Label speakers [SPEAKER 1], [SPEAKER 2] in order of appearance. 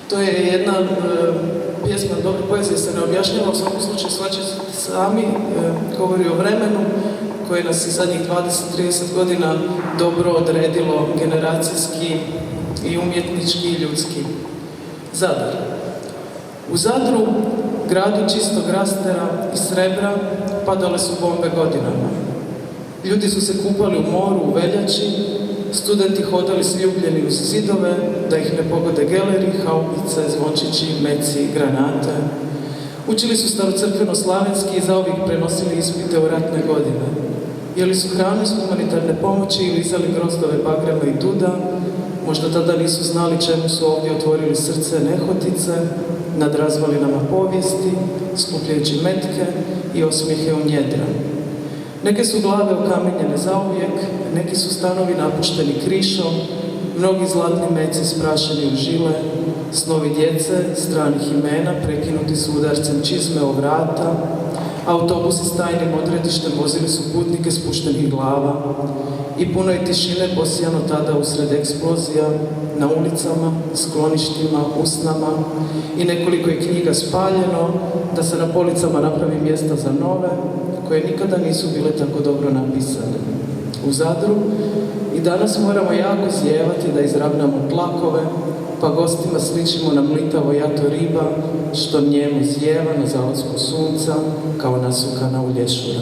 [SPEAKER 1] To je jedna pjesma dobre poezije, se ne objašnjava, u svakom slučaju shvaćate sami, govori o vremenu koje nas i zadnjih 20-30 godina dobro odredilo generacijski i umjetnički i ljudski. Zadar. U Zadru, gradu čistog rastera i srebra, padale su bombe godinama. Ljudi su se kupali u moru u veljači, studenti hodali sljubljeni uz zidove, da ih ne pogode geleri, haubice, zvončići, meci, granate. Učili su starocrkveno-slavenski i zauvijek prenosili ispite u ratne godine. Jeli su hranu iz humanitarne pomoći i lizali grozdove bagrema i duda, možda tada nisu znali čemu su ovdje otvorili srce nehotice, nad razvalinama povijesti, skupljajući metke i osmijehe u njedra. Neke su glave okamenjene zauvijek, neki su stanovi napušteni krišom, mnogi zlatni meci sprašeni u žile, snovi djece, stranih imena, prekinuti su udarcem čizme o vrata, autobusi s tajnim odredištem vozili su putnike spuštenih glava i puno je tišine posijano tada usred eksplozija, na ulicama, skloništima, usnama i nekoliko je knjiga spaljeno da se na policama napravi mjesta za nove, koje nikada nisu bile tako dobro napisane. U Zadru i danas moramo jako zijevati da izravnamo tlakove, pa gostima sličimo na mlitavo jato riba, što njemu zijeva na zalasku sunca kao nasukana u lješura.